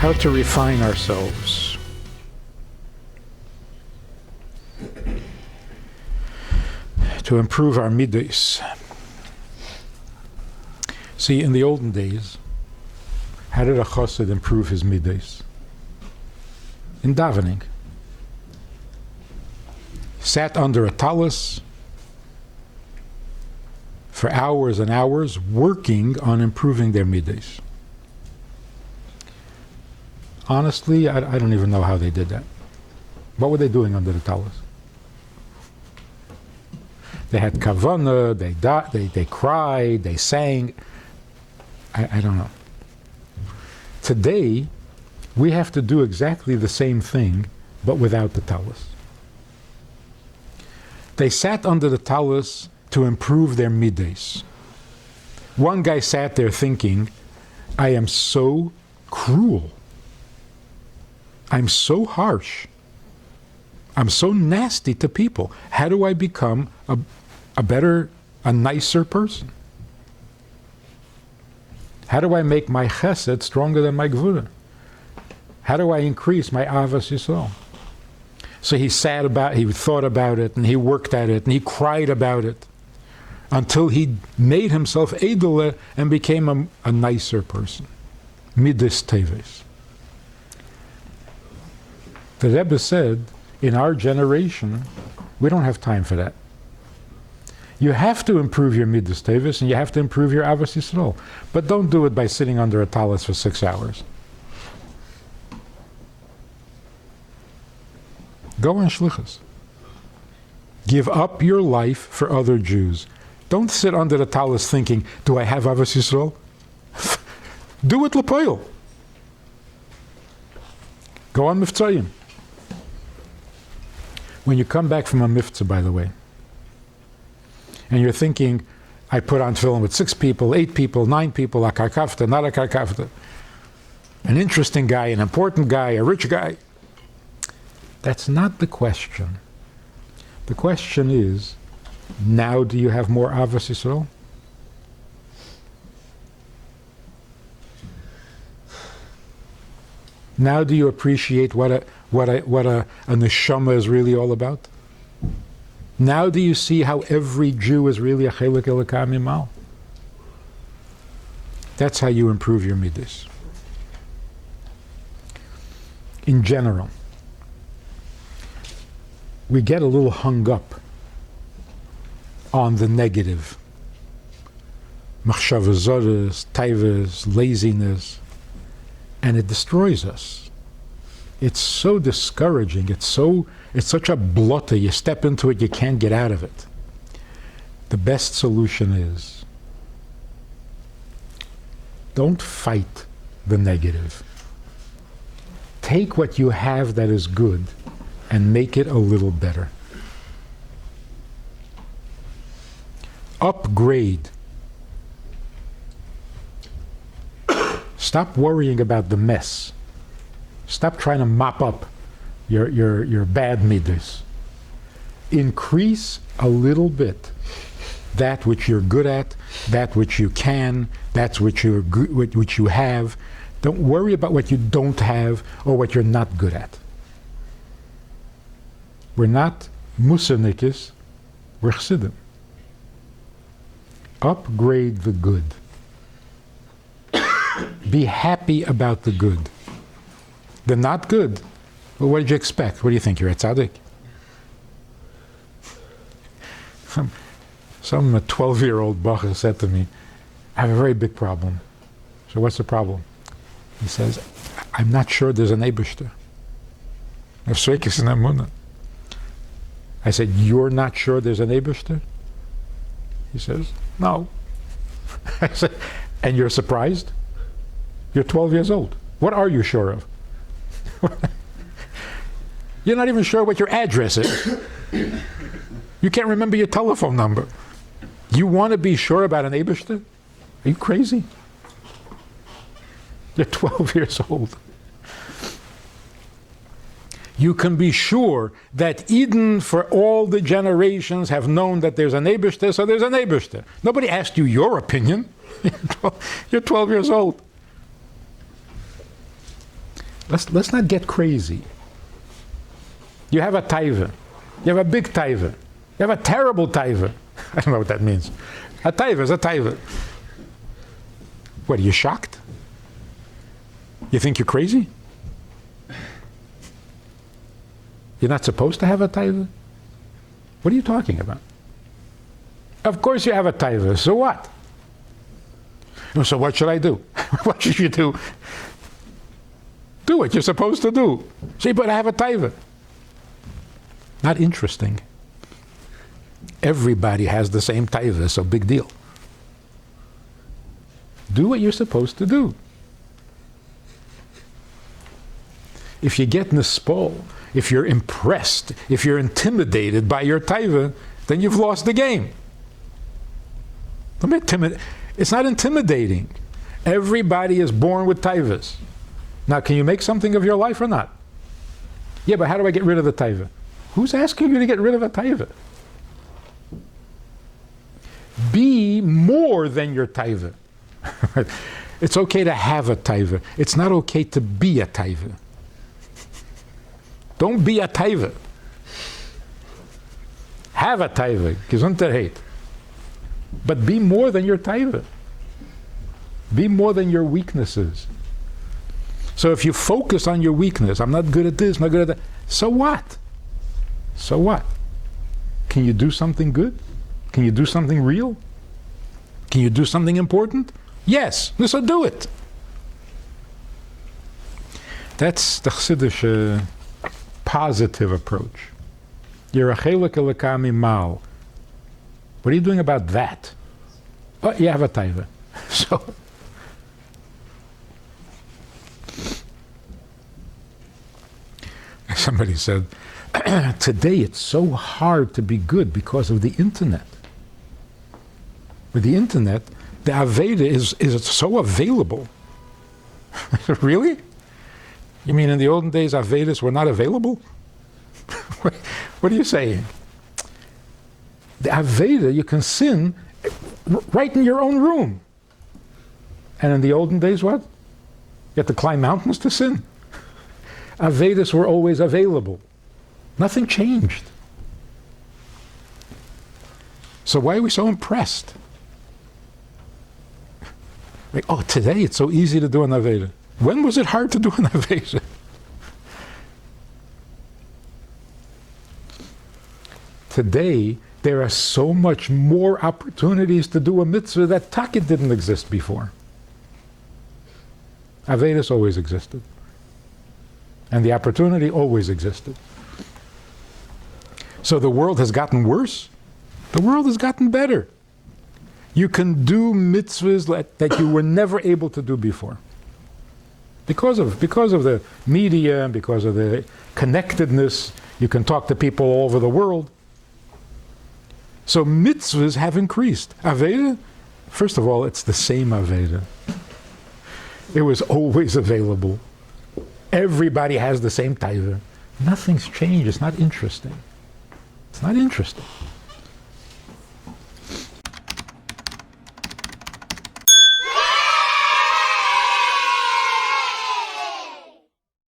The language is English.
How to refine ourselves. To improve our midos. See, in the olden days, how did a chassid improve his midos? In davening. Sat under a talus for hours and hours, working on improving their midos. Honestly, I don't even know how they did that. What were they doing under the talus? They had kavanah, they cried, they sang. I don't know. Today, we have to do exactly the same thing, but without the talus. They sat under the talus to improve their midos. One guy sat there thinking, I am so cruel. I'm so harsh. I'm so nasty to people. How do I become a better, a nicer person? How do I make my chesed stronger than my gvura? How do I increase my avas yisrael? So he thought about it, and he worked at it, and he cried about it, until he made himself edele and became a nicer person. Midas teves. The Rebbe said, in our generation, we don't have time for that. You have to improve your midas tevis, and you have to improve your avos yisrael. But don't do it by sitting under a talus for 6 hours. Go on shlichus. Give up your life for other Jews. Don't sit under the talus thinking, do I have avos yisrael? Do it l'poil. Go on mivtzayim. When you come back from a mitzvah, by the way, and you're thinking, I put on tefillin with 6 people, 8 people, 9 people, a karkafta, not a karkafta, an interesting guy, an important guy, a rich guy. That's not the question. The question is, now do you have more avos yisrael? Now do you appreciate what a neshama is really all about? Now do you see how every Jew is really a chelik elokah mimal? That's how you improve your midas. In general, we get a little hung up on the negative. Machshavas zoros, taivas, laziness, and it destroys us. It's so discouraging. It's such a blotter. You step into it, you can't get out of it. The best solution is, don't fight the negative. Take what you have that is good and make it a little better. Upgrade. Stop worrying about the mess. Stop trying to mop up your bad midas. Increase a little bit that which you're good at, that which you can, that which you have. Don't worry about what you don't have or what you're not good at. We're not musanikis, we're chassidim. Upgrade the good. Be happy about the good. The not good, well, what did you expect? What do you think? You're a tzaddik? Some 12-year-old bacher said to me, I have a very big problem. So what's the problem? He says, I'm not sure there's an Eibishter. I said, you're not sure there's an Eibishter? He says, no. I said, and you're surprised? You're 12 years old. What are you sure of? You're not even sure what your address is. You can't remember your telephone number. You want to be sure about an Eibishter? Are you crazy? You're 12 years old. You can be sure that Eden, for all the generations, have known that there's an Eibishter, so there's an Eibishter. Nobody asked you your opinion. You're 12 years old. Let's not get crazy. You have a taiva. You have a big taiva. You have a terrible taiva. I don't know what that means. A taiva is a taiva. What, are you shocked? You think you're crazy? You're not supposed to have a taiva? What are you talking about? Of course you have a taiva. So what? So what should I do? What should you do? Do what you're supposed to do. See, but I have a taiva. Not interesting. Everybody has the same taiva, so big deal. Do what you're supposed to do. If you get nispol, if you're impressed, if you're intimidated by your taiva, then you've lost the game. It's not intimidating. Everybody is born with taivas. Now, can you make something of your life or not? Yeah, but how do I get rid of the taiva? Who's asking you to get rid of a taiva? Be more than your taiva. It's okay to have a taiva. It's not okay to be a taiva. Don't be a taiva. Have a taiva. Gesundheit. But be more than your taiva. Be more than your weaknesses. So if you focus on your weakness, I'm not good at this, not good at that, so what? So what? Can you do something good? Can you do something real? Can you do something important? Yes, so do it. That's the Chassidish positive approach. Yerachelek elakami mal. What are you doing about that? Oh, you have a taiva. So, somebody said, today it's so hard to be good because of the internet. With the internet, the Aveda is so available. Really? You mean in the olden days Avedas were not available? What are you saying? The Aveda, you can sin right in your own room. And in the olden days, what? You had to climb mountains to sin. Avedas were always available. Nothing changed. So why are we so impressed? Like, oh, today it's so easy to do an Aveda. When was it hard to do an Aveda? Today, there are so much more opportunities to do a mitzvah that Taka didn't exist before. Avedas always existed. And the opportunity always existed. So the world has gotten worse. The world has gotten better. You can do mitzvahs that you were never able to do before. Because of the media, and because of the connectedness, you can talk to people all over the world. So mitzvahs have increased. Aveda, first of all, it's the same Aveda. It was always available. Everybody has the same taiva. Nothing's changed. It's not interesting. It's not interesting.